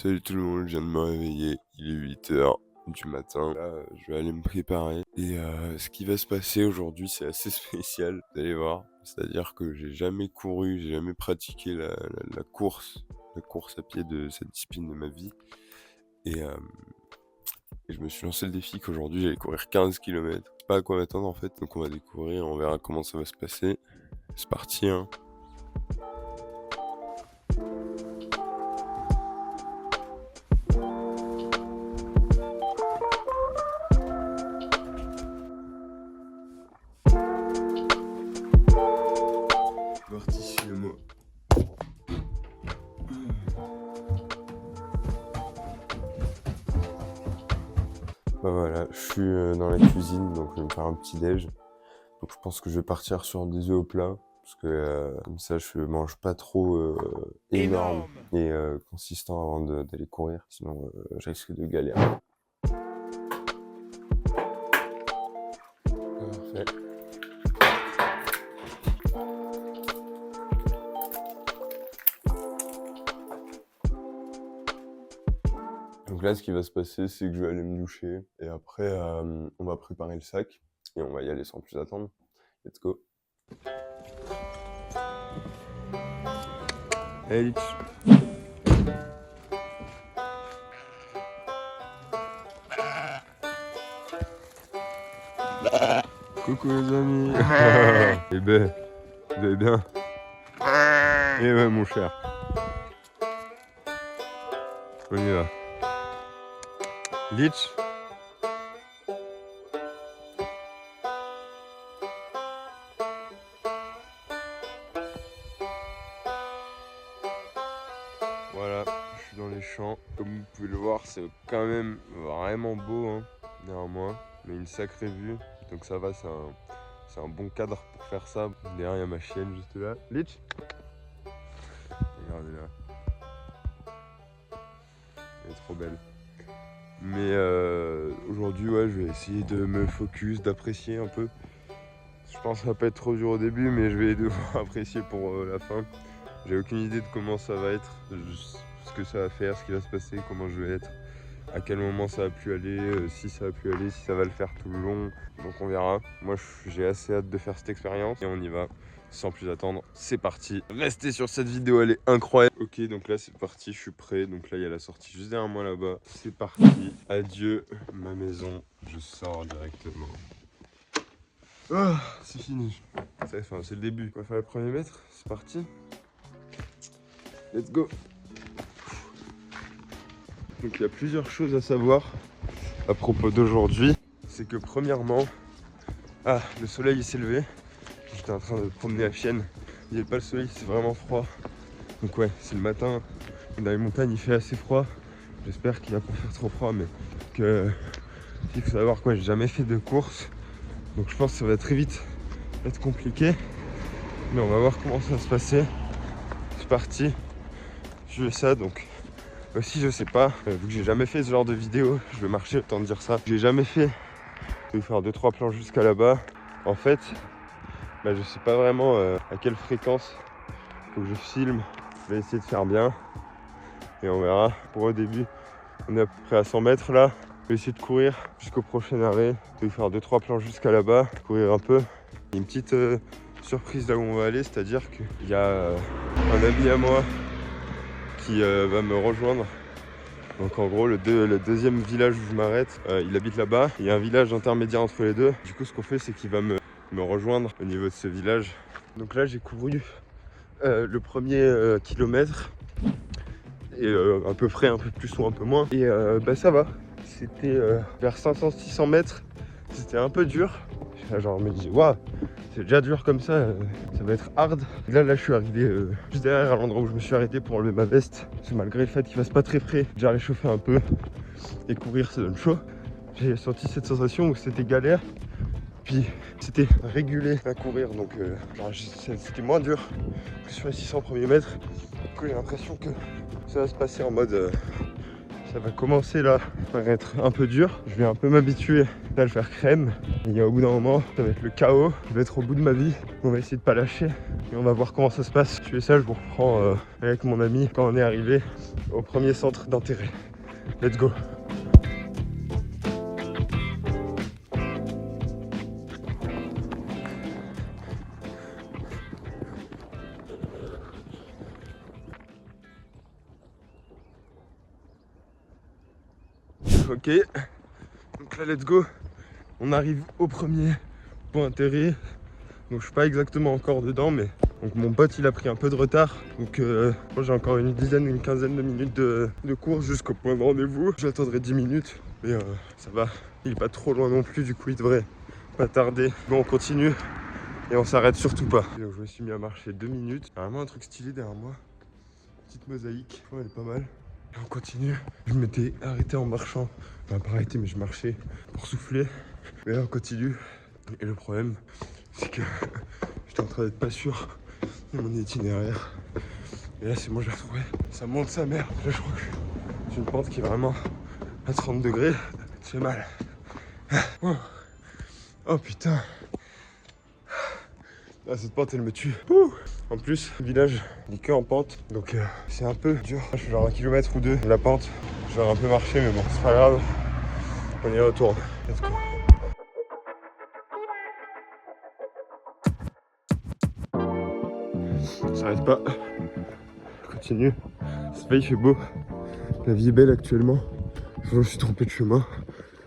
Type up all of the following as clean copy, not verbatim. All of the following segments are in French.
Salut tout le monde, je viens de me réveiller, il est 8 h du matin. Là, je vais aller me préparer. Et ce qui va se passer aujourd'hui, c'est assez spécial, vous allez voir. C'est-à-dire que j'ai jamais couru, j'ai jamais pratiqué la course à pied de cette discipline de ma vie. Et je me suis lancé le défi qu'aujourd'hui j'allais courir 15 km. Je sais pas à quoi m'attendre en fait, donc on va découvrir, on verra comment ça va se passer. C'est parti, hein. Parti, suivez-moi. Bah voilà, je suis dans la cuisine, donc je vais me faire un petit déj. Donc je pense que je vais partir sur des œufs au plat, parce que comme ça je mange pas trop énorme et consistant avant d'aller courir, sinon je risque de galérer. Parfait. Donc là, ce qui va se passer, c'est que je vais aller me doucher et après, on va préparer le sac et on va y aller sans plus attendre. Let's go. Hey, Litch. Coucou les amis. Eh ben, vous allez bien? Eh ben, mon cher. On y va. Litch. Voilà, je suis dans les champs. Comme vous pouvez le voir, c'est quand même vraiment beau, hein, derrière moi. Mais une sacrée vue, donc ça va, c'est un bon cadre pour faire ça. Derrière, il y a ma chienne juste là. Litch. Regardez là. Elle est trop belle. Mais aujourd'hui, ouais, je vais essayer de me focus, d'apprécier un peu. Je pense que ça va pas être trop dur au début, mais je vais devoir apprécier pour la fin. J'ai aucune idée de comment ça va être, ce que ça va faire, ce qui va se passer, comment je vais être, à quel moment ça va plus aller, si ça va plus aller, si ça va le faire tout le long. Donc on verra. Moi, j'ai assez hâte de faire cette expérience et on y va. Sans plus attendre, c'est parti. Restez sur cette vidéo, elle est incroyable. Ok, donc là c'est parti, je suis prêt. Donc là il y a la sortie juste derrière moi là-bas. C'est parti. Adieu ma maison, je sors directement. Oh, c'est fini. C'est le début. On va faire le premier mètre, c'est parti. Let's go. Donc il y a plusieurs choses à savoir à propos d'aujourd'hui. C'est que premièrement, le soleil s'est levé. J'étais en train de promener la chienne. Il n'y avait pas le soleil, c'est vraiment froid. Donc ouais, c'est le matin. Dans les montagnes, il fait assez froid. J'espère qu'il va pas faire trop froid, mais il faut savoir quoi, j'ai jamais fait de course. Donc je pense que ça va très vite être compliqué. Mais on va voir comment ça va se passer. C'est parti. Je fais ça, donc aussi je sais pas, vu que j'ai jamais fait ce genre de vidéo, je vais marcher, autant de dire ça. J'ai jamais fait. Je vais faire 2-3 plans jusqu'à là-bas. En fait, je sais pas vraiment à quelle fréquence faut que je filme. Je vais essayer de faire bien et on verra. Pour au début, on est à peu près à 100 mètres là. Je vais essayer de courir jusqu'au prochain arrêt. Je vais faire 2-3 plans jusqu'à là-bas, courir un peu. Il y a une petite surprise là où on va aller, c'est-à-dire qu'il y a un ami à moi qui va me rejoindre. Donc en gros le deuxième village où je m'arrête, il habite là-bas. Il y a un village intermédiaire entre les deux. Du coup ce qu'on fait c'est qu'il va me rejoindre au niveau de ce village. Donc là j'ai couru le premier kilomètre. Et à peu près un peu plus ou un peu moins. Et ça va. C'était vers 500-600 mètres. C'était un peu dur. Genre je me dis waouh, c'est déjà dur comme ça va être hard. Et là je suis arrivé juste derrière à l'endroit où je me suis arrêté pour enlever ma veste. Parce que malgré le fait qu'il fasse pas très frais, j'ai déjà réchauffé un peu. Et courir ça donne chaud. J'ai senti cette sensation où c'était galère. Puis c'était régulé à courir, donc c'était moins dur que sur les 600 premiers mètres. Du coup j'ai l'impression que ça va se passer en mode Ça va commencer là, ça va être un peu dur. Je vais un peu m'habituer à le faire crème. Et au bout d'un moment, ça va être le chaos. Je vais être au bout de ma vie. On va essayer de pas lâcher et on va voir comment ça se passe. Je fais ça, je vous reprends avec mon ami quand on est arrivé au premier centre d'intérêt. Let's go. Ok, donc là let's go, on arrive au premier point d'intérêt, donc je suis pas exactement encore dedans, mais donc mon pote il a pris un peu de retard, donc moi j'ai encore une dizaine, une quinzaine de minutes de course jusqu'au point de rendez-vous. J'attendrai 10 minutes, mais ça va, il est pas trop loin non plus, du coup il devrait pas tarder. Bon, on continue et on s'arrête surtout pas. Et donc je me suis mis à marcher 2 minutes, il y a vraiment un truc stylé derrière moi, petite mosaïque, ouais, elle est pas mal. Et on continue. Je m'étais arrêté en marchant. Enfin, pas arrêté, mais je marchais pour souffler. Mais là, on continue. Et le problème, c'est que j'étais en train d'être pas sûr de mon itinéraire. Et là, c'est moi, je l'ai retrouvé. Ça monte sa mère. Là, je crois que j'ai une pente qui est vraiment à 30 degrés. Ça fait mal. Oh putain. Ah, cette pente, elle me tue. Ouh. En plus, le village n'est que en pente, donc c'est un peu dur. Je suis genre 1 kilomètre ou 2 de la pente. Je vais un peu marcher, mais bon, c'est pas grave. On y retourne. Let's go. Ça s'arrête pas. Je continue. C'est pas, il fait beau. La vie est belle actuellement. Je me suis trompé de chemin.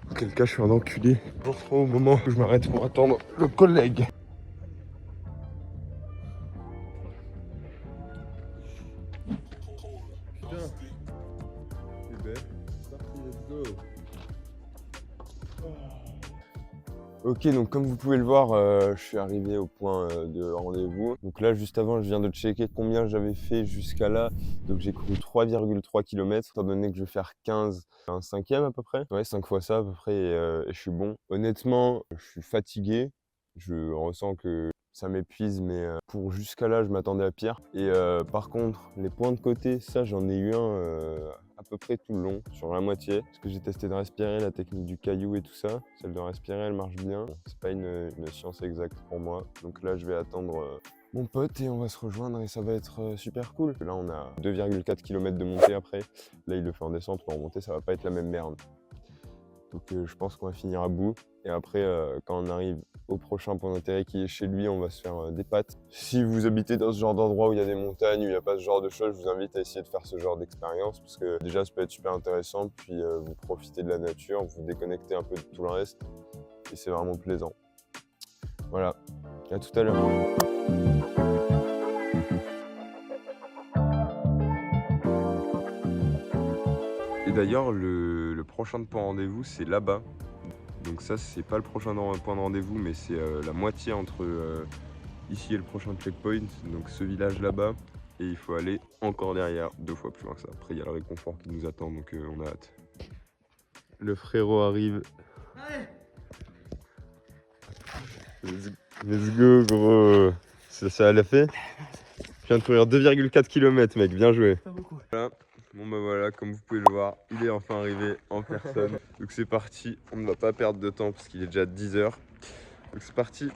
Dans quel cas, je suis un enculé. Je me retrouve au moment où je m'arrête pour attendre le collègue. Ok, donc comme vous pouvez le voir, je suis arrivé au point de rendez-vous. Donc là, juste avant, je viens de checker combien j'avais fait jusqu'à là. Donc j'ai couru 3,3 km, étant donné que je vais faire 15, un cinquième à peu près. Ouais, 5 fois ça à peu près, et je suis bon. Honnêtement, je suis fatigué. Je ressens que ça m'épuise, mais pour jusqu'à là, je m'attendais à pire. Et par contre, les points de côté, ça, j'en ai eu un à peu près tout le long, sur la moitié. Parce que j'ai testé de respirer, la technique du caillou et tout ça. Celle de respirer, elle marche bien. C'est pas une science exacte pour moi. Donc là, je vais attendre mon pote et on va se rejoindre et ça va être super cool. Là, on a 2,4 km de montée après. Là, il le fait en descente, mais en montée, ça va pas être la même merde. Donc je pense qu'on va finir à bout. Et après, quand on arrive au prochain point d'intérêt qui est chez lui, on va se faire des pâtes. Si vous habitez dans ce genre d'endroit où il y a des montagnes, où il n'y a pas ce genre de choses, je vous invite à essayer de faire ce genre d'expérience parce que déjà, ça peut être super intéressant. Puis vous profitez de la nature, vous déconnectez un peu de tout le reste et c'est vraiment plaisant. Voilà, à tout à l'heure. Et d'ailleurs, le prochain point de rendez-vous, c'est là-bas. Donc ça, c'est pas le prochain point de rendez-vous, mais c'est la moitié entre ici et le prochain checkpoint. Donc ce village là-bas. Et il faut aller encore derrière, 2 fois plus loin que ça. Après, il y a le réconfort qui nous attend, donc on a hâte. Le frérot arrive. Let's go, gros. Ça l'a fait. Je viens de courir 2,4 km, mec. Bien joué. Pas beaucoup. Voilà. Bon bah voilà, comme vous pouvez le voir, il est enfin arrivé en personne. Donc c'est parti, on ne va pas perdre de temps parce qu'il est déjà 10 h. Donc c'est parti,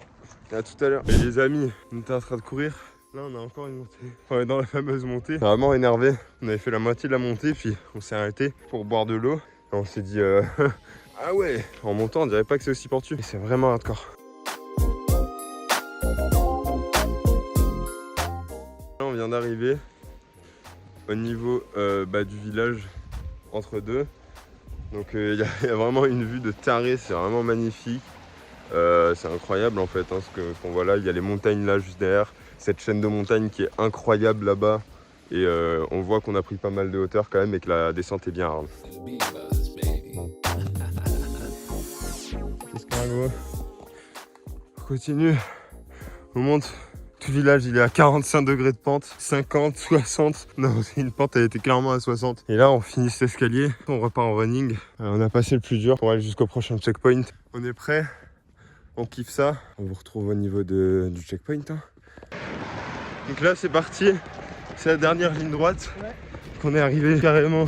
à tout à l'heure. Et les amis, on était en train de courir. Là on a encore une montée. On est dans la fameuse montée. Vraiment énervé. On avait fait la moitié de la montée, puis on s'est arrêté pour boire de l'eau. Et on s'est dit, ah ouais, en montant on dirait pas que c'est aussi portu. Et c'est vraiment hardcore. Là on vient d'arriver au niveau du village entre deux. Donc il y a vraiment une vue de taré, c'est vraiment magnifique. C'est incroyable en fait, hein, ce qu'on voit là. Il y a les montagnes là juste derrière, cette chaîne de montagnes qui est incroyable là-bas. Et on voit qu'on a pris pas mal de hauteur quand même et que la descente est bien hard. Qu'est-ce qu'on a, gros ? On continue, on monte. Tout le village il est à 45 degrés de pente, 50, 60. Non, c'est une pente, elle était clairement à 60. Et là on finit cet escalier, on repart en running. On a passé le plus dur pour aller jusqu'au prochain checkpoint. On est prêt, on kiffe ça. On vous retrouve au niveau du checkpoint. Hein. Donc là c'est parti, c'est la dernière ligne droite. Ouais. qu'on est arrivé carrément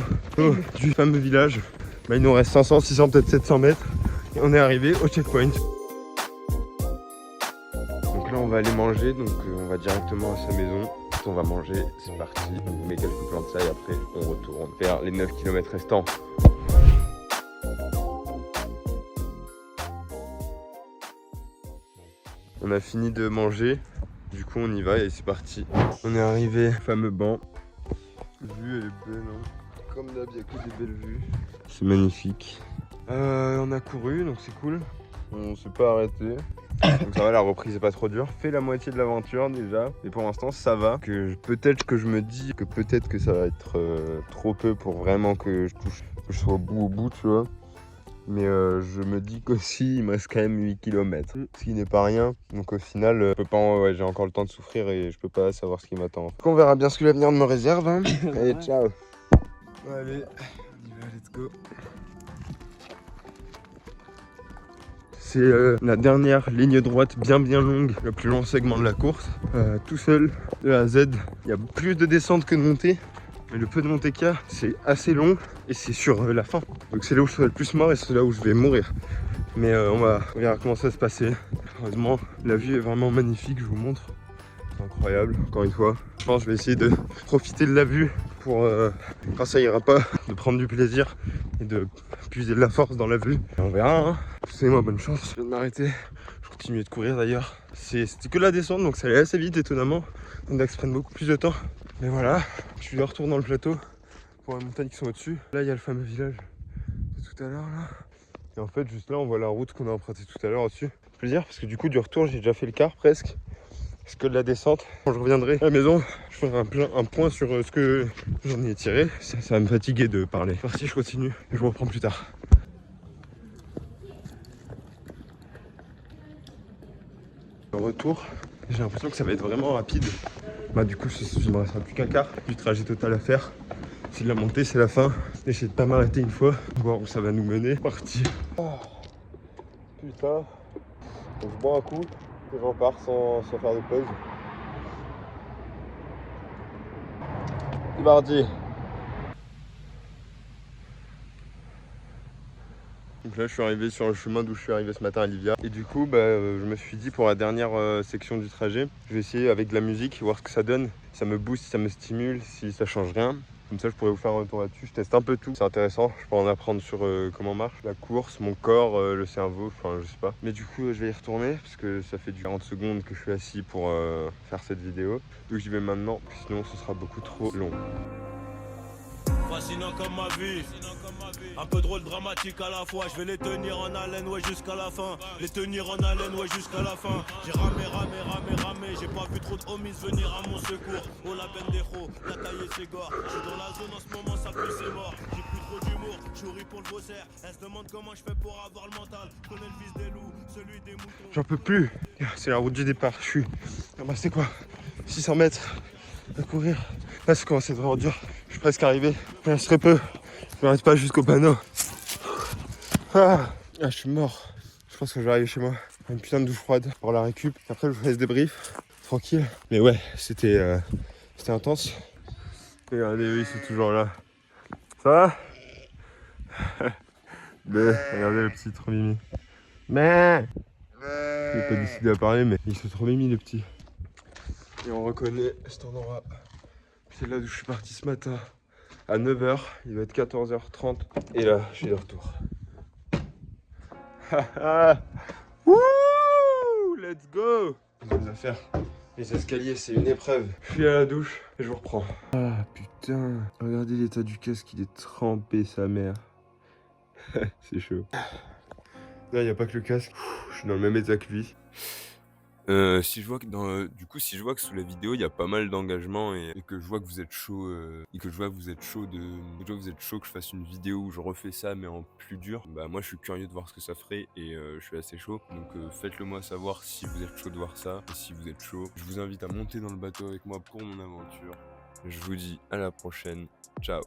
du fameux village. Bah, il nous reste 500, 600, peut-être 700 mètres. Et on est arrivé au checkpoint. Donc là on va aller manger, donc on va directement à sa maison. On va manger, c'est parti. On vous met quelques plans de ça et après on retourne faire les 9 km restants. On a fini de manger, du coup on y va et c'est parti. On est arrivé au fameux banc. La vue elle est belle, hein. Comme d'hab, il n'y a que des belles vues. C'est magnifique. On a couru donc c'est cool. On s'est pas arrêté. Donc ça va, la reprise est pas trop dure. Fait la moitié de l'aventure déjà. Et pour l'instant ça va. Peut-être que je me dis que peut-être que ça va être trop peu pour vraiment que je sois au bout, tu vois. Mais je me dis qu'aussi il me reste quand même 8 km, ce qui n'est pas rien. Donc au final, j'ai encore le temps de souffrir et je peux pas savoir ce qui m'attend. Donc on verra bien ce que l'avenir me réserve. Hein. Allez, ciao. Allez, on y va, let's go. C'est la dernière ligne droite bien longue, le plus long segment de la course. Tout seul, de A à Z. Il y a plus de descente que de montée. Mais le peu de montée qu'il y a, c'est assez long et c'est sur la fin. Donc c'est là où je serai le plus mort et c'est là où je vais mourir. Mais on verra comment ça va se passer. Heureusement, la vue est vraiment magnifique, je vous montre. C'est incroyable, encore une fois. Je pense que je vais essayer de profiter de la vue pour, quand ça ira pas, de prendre du plaisir et de puiser de la force dans la vue. Et on verra, hein. Souhaitez-moi bonne chance. Je viens de m'arrêter. Je continue de courir d'ailleurs. C'était que la descente, donc ça allait assez vite étonnamment. Il y en a qui prennent beaucoup plus de temps. Mais voilà, je suis de retour dans le plateau pour les montagnes qui sont au-dessus. Là, il y a le fameux village de tout à l'heure là. Et en fait, juste là, on voit la route qu'on a empruntée tout à l'heure au-dessus. Plaisir parce que du coup, du retour, j'ai déjà fait le quart presque. C'est que de la descente. Quand je reviendrai à la maison, je ferai un point sur ce que j'en ai tiré. Ça va me fatiguer de parler. C'est parti, je continue et je vous reprends plus tard. Retour, j'ai l'impression que ça va être vraiment rapide. Bah du coup il me restera plus qu'un quart du trajet total à faire. C'est de la montée, c'est la fin. J'essaie de pas m'arrêter une fois, voir où ça va nous mener. Parti. Oh, putain. Donc je bois un coup et j'en pars sans faire de pause. C'est parti. Donc là je suis arrivé sur le chemin d'où je suis arrivé ce matin à Livia. Et du coup je me suis dit pour la dernière section du trajet, je vais essayer avec de la musique, voir ce que ça donne. Si ça me booste, si ça me stimule, si ça change rien. Comme ça je pourrais vous faire un retour là-dessus. Je teste un peu tout, c'est intéressant. Je peux en apprendre sur comment marche la course, mon corps, le cerveau, enfin je sais pas. Mais du coup je vais y retourner parce que ça fait du 40 secondes que je suis assis pour faire cette vidéo. Donc j'y vais maintenant, sinon ce sera beaucoup trop long. Fascinant comme ma vie, un peu drôle, dramatique à la fois. Je vais les tenir en haleine, ouais, jusqu'à la fin. Les tenir en haleine, ouais, jusqu'à la fin. J'ai ramé, j'ai pas vu trop de homies venir à mon secours. Oh la pendejo, la taille et ses gore. Je suis dans la zone en ce moment, ça pue, c'est mort. J'ai plus trop d'humour, je souris pour le bosser. Elle se demande comment je fais pour avoir le mental. Je connais le fils des loups, celui des moutons. J'en peux plus, c'est la route du départ. Je suis, c'est quoi, 600 mètres à courir. Là ça commence à être vraiment dur. Je suis presque arrivé. Il reste très peu. Je m'arrête pas jusqu'au panneau. Je suis mort. Je pense que je vais arriver chez moi. Une putain de douche froide pour la récup. Après je vous laisse débrief. Tranquille. Mais ouais, c'était intense. Et regardez, oui, c'est toujours là. Ça va? Regardez le petit trop mimi. Mais il n'est pas décidé à parler, mais il se trop mimi le petit. Et on reconnaît cet endroit. C'est là d'où je suis parti ce matin. À 9h, il va être 14h30. Et là, je suis de retour. Wouh! Let's go! Les affaires. Les escaliers, c'est une épreuve. Je suis à la douche et je vous reprends. Ah putain, regardez l'état du casque, il est trempé, sa mère. C'est chaud. Là, il n'y a pas que le casque. Je suis dans le même état que lui. Si je vois que si je vois que sous la vidéo il y a pas mal d'engagement et que je vois que vous êtes chaud que je fasse une vidéo où je refais ça mais en plus dur, bah moi je suis curieux de voir ce que ça ferait et je suis assez chaud. Donc faites-le moi savoir si vous êtes chaud de voir ça. Et si vous êtes chaud, je vous invite à monter dans le bateau avec moi pour mon aventure. Je vous dis à la prochaine. Ciao.